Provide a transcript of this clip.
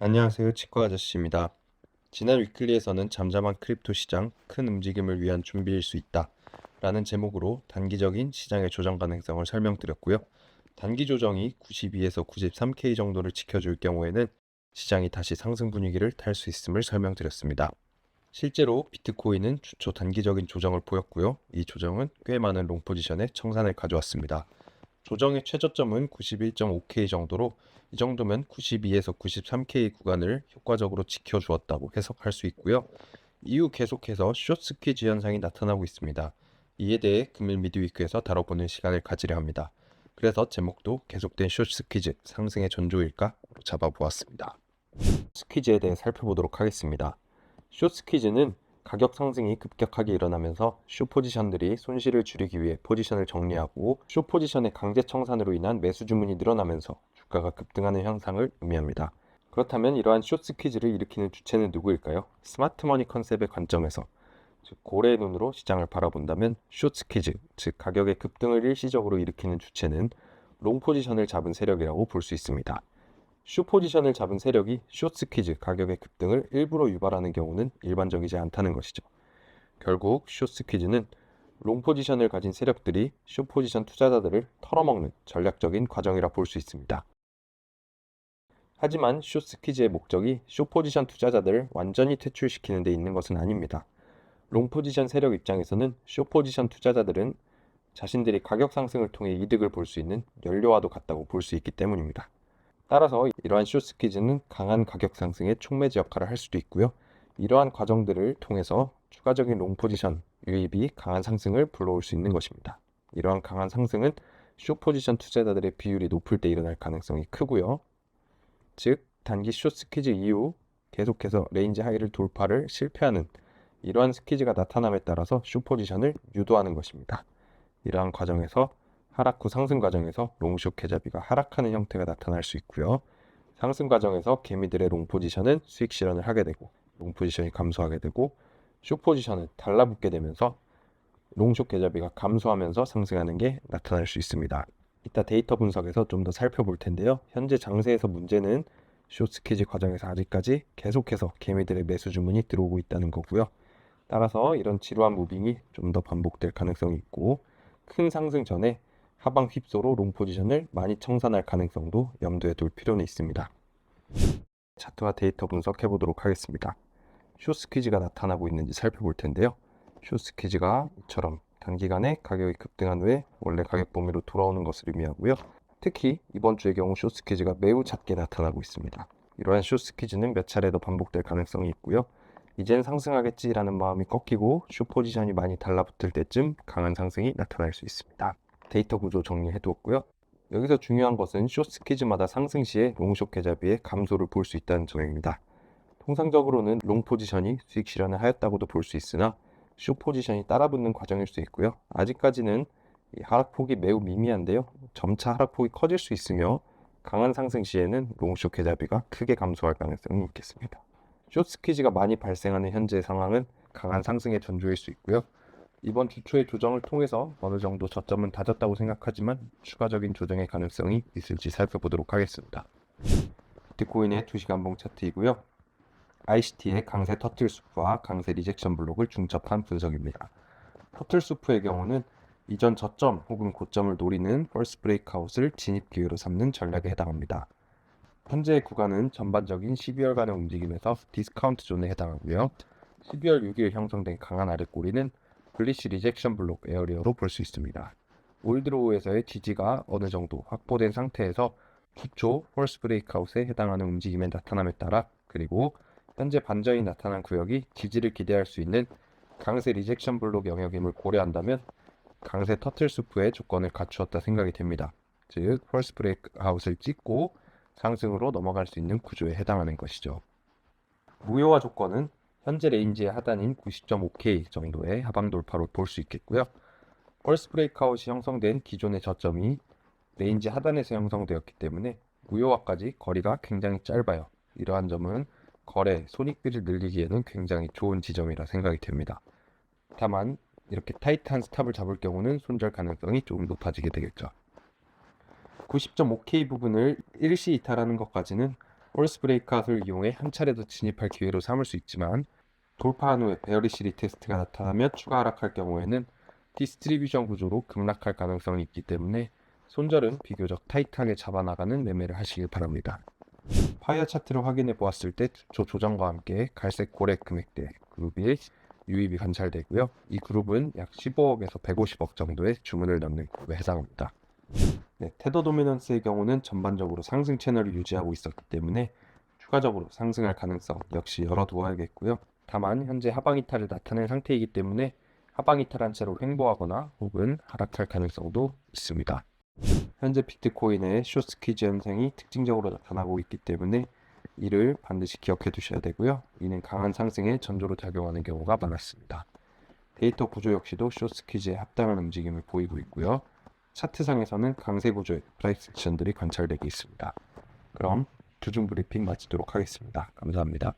안녕하세요. 치과 아저씨입니다. 지난 위클리에서는 잠잠한 크립토 시장, 큰 움직임을 위한 준비일 수 있다 라는 제목으로 단기적인 시장의 조정 가능성을 설명드렸고요. 단기 조정이 92에서 93K 정도를 지켜줄 경우에는 시장이 다시 상승 분위기를 탈 수 있음을 설명드렸습니다. 실제로 비트코인은 주초 단기적인 조정을 보였고요. 이 조정은 꽤 많은 롱 포지션의 청산을 가져왔습니다. 조정의 최저점은 91.5K 정도로 이 정도면 92에서 93K 구간을 효과적으로 지켜주었다고 해석할 수 있고요. 이후 계속해서 숏스퀴즈 현상이 나타나고 있습니다. 이에 대해 금일 미드위크에서 다뤄보는 시간을 가지려 합니다. 그래서 제목도 계속된 숏스퀴즈 상승의 전조일까 잡아보았습니다. 스퀴즈에 대해 살펴보도록 하겠습니다. 숏스퀴즈는 가격 상승이 급격하게 일어나면서 숏 포지션들이 손실을 줄이기 위해 포지션을 정리하고 숏 포지션의 강제 청산으로 인한 매수 주문이 늘어나면서 주가가 급등하는 현상을 의미합니다. 그렇다면 이러한 숏 스퀴즈를 일으키는 주체는 누구일까요? 스마트 머니 컨셉의 관점에서, 즉 고래의 눈으로 시장을 바라본다면 숏 스퀴즈, 즉 가격의 급등을 일시적으로 일으키는 주체는 롱 포지션을 잡은 세력이라고 볼 수 있습니다. 숏 포지션을 잡은 세력이 숏 스퀴즈 가격의 급등을 일부러 유발하는 경우는 일반적이지 않다는 것이죠. 결국 숏 스퀴즈는 롱 포지션을 가진 세력들이 숏 포지션 투자자들을 털어먹는 전략적인 과정이라 볼 수 있습니다. 하지만 숏 스퀴즈의 목적이 숏 포지션 투자자들을 완전히 퇴출시키는 데 있는 것은 아닙니다. 롱 포지션 세력 입장에서는 숏 포지션 투자자들은 자신들이 가격 상승을 통해 이득을 볼 수 있는 연료와도 같다고 볼 수 있기 때문입니다. 따라서 이러한 숏스퀴즈는 강한 가격 상승의 촉매제 역할을 할 수도 있고요. 이러한 과정들을 통해서 추가적인 롱 포지션 유입이 강한 상승을 불러올 수 있는 것입니다. 이러한 강한 상승은 숏 포지션 투자자들의 비율이 높을 때 일어날 가능성이 크고요. 즉 단기 숏스퀴즈 이후 계속해서 레인지 하이를 돌파를 실패하는 이러한 스퀴즈가 나타남에 따라서 숏 포지션을 유도하는 것입니다. 이러한 과정에서 하락 후 상승 과정에서 롱숏 계좌비가 하락하는 형태가 나타날 수 있고요. 상승 과정에서 개미들의 롱 포지션은 수익 실현을 하게 되고 롱 포지션이 감소하게 되고 숏 포지션은 달라붙게 되면서 롱숏 계좌비가 감소하면서 상승하는 게 나타날 수 있습니다. 이따 데이터 분석에서 좀 더 살펴볼 텐데요. 현재 장세에서 문제는 숏 스퀴즈 과정에서 아직까지 계속해서 개미들의 매수 주문이 들어오고 있다는 거고요. 따라서 이런 지루한 무빙이 좀 더 반복될 가능성이 있고 큰 상승 전에 하방 휩소로 롱 포지션을 많이 청산할 가능성도 염두에 둘 필요는 있습니다. 차트와 데이터 분석해 보도록 하겠습니다. 숏 스퀴즈가 나타나고 있는지 살펴볼 텐데요. 숏 스퀴즈가 이처럼 단기간에 가격이 급등한 후에 원래 가격 범위로 돌아오는 것을 의미하고요. 특히 이번 주의 경우 숏 스퀴즈가 매우 잦게 나타나고 있습니다. 이러한 숏 스퀴즈는 몇 차례 더 반복될 가능성이 있고요. 이젠 상승하겠지라는 마음이 꺾이고 숏 포지션이 많이 달라붙을 때쯤 강한 상승이 나타날 수 있습니다. 데이터 구조 정리해 두었고요. 여기서 중요한 것은 숏 스퀴즈마다 상승 시에 롱숏 계좌비의 감소를 볼 수 있다는 점입니다. 통상적으로는 롱 포지션이 수익 실현을 하였다고도 볼 수 있으나 숏 포지션이 따라붙는 과정일 수 있고요. 아직까지는 이 하락폭이 매우 미미한데요. 점차 하락폭이 커질 수 있으며 강한 상승 시에는 롱숏 계좌비가 크게 감소할 가능성이 있겠습니다. 숏 스퀴즈가 많이 발생하는 현재 상황은 강한 상승의 전조일 수 있고요. 이번 주 초의 조정을 통해서 어느 정도 저점은 다졌다고 생각하지만 추가적인 조정의 가능성이 있을지 살펴보도록 하겠습니다. 비트코인의 2시간 봉 차트이고요. ICT의 강세 터틀수프와 강세 리젝션 블록을 중첩한 분석입니다. 터틀수프의 경우는 이전 저점 혹은 고점을 노리는 펄스 브레이크아웃을 진입 기회로 삼는 전략에 해당합니다. 현재의 구간은 전반적인 12월간의 움직임에서 디스카운트 존에 해당하고요. 12월 6일 형성된 강한 아랫꼬리는 블리시 리젝션 블록 에어리어로 볼 수 있습니다. 올드로우에서의 지지가 어느 정도 확보된 상태에서 기초 펄스 브레이크아웃에 해당하는 움직임에 나타남에 따라 그리고 현재 반전이 나타난 구역이 지지를 기대할 수 있는 강세 리젝션 블록 영역임을 고려한다면 강세 터틀수프의 조건을 갖추었다 생각이 됩니다. 즉 펄스 브레이크아웃을 찍고 상승으로 넘어갈 수 있는 구조에 해당하는 것이죠. 무효화 조건은 현재 레인지의 하단인 90.5K 정도의 하방 돌파로 볼 수 있겠고요. 펄스 브레이크아웃이 형성된 기존의 저점이 레인지 하단에서 형성되었기 때문에 무효화까지 거리가 굉장히 짧아요. 이러한 점은 거래, 손익비를 늘리기에는 굉장히 좋은 지점이라 생각이 됩니다. 다만 이렇게 타이트한 스탑을 잡을 경우는 손절 가능성이 조금 높아지게 되겠죠. 90.5K 부분을 일시 이탈하는 것까지는 폴스 브레이크아웃을 이용해 한 차례 더 진입할 기회로 삼을 수 있지만 돌파한 후에 베어리시 리테스트가 나타나며 추가 하락할 경우에는 디스트리뷰션 구조로 급락할 가능성이 있기 때문에 손절은 비교적 타이트하게 잡아나가는 매매를 하시길 바랍니다. 파이어 차트를 확인해 보았을 때 주 조정과 함께 갈색 고래 금액대 그룹의 유입이 관찰되고요. 이 그룹은 약 15억에서 150억 정도의 주문을 넣는 그룹에 해당합니다. 네, 테더 도미넌스의 경우는 전반적으로 상승 채널을 유지하고 있었기 때문에 추가적으로 상승할 가능성 역시 열어두어야겠고요. 다만 현재 하방 이탈을 나타낸 상태이기 때문에 하방 이탈한 채로 횡보하거나 혹은 하락할 가능성도 있습니다. 현재 비트코인의 숏스퀴즈 현상이 특징적으로 나타나고 있기 때문에 이를 반드시 기억해 두셔야 되고요. 이는 강한 상승에 전조로 작용하는 경우가 많았습니다. 데이터 구조 역시도 숏스퀴즈에 합당한 움직임을 보이고 있고요. 차트상에서는 강세 구조의 프라이스 액션들이 관찰되고 있습니다. 그럼 주중 브리핑 마치도록 하겠습니다. 감사합니다.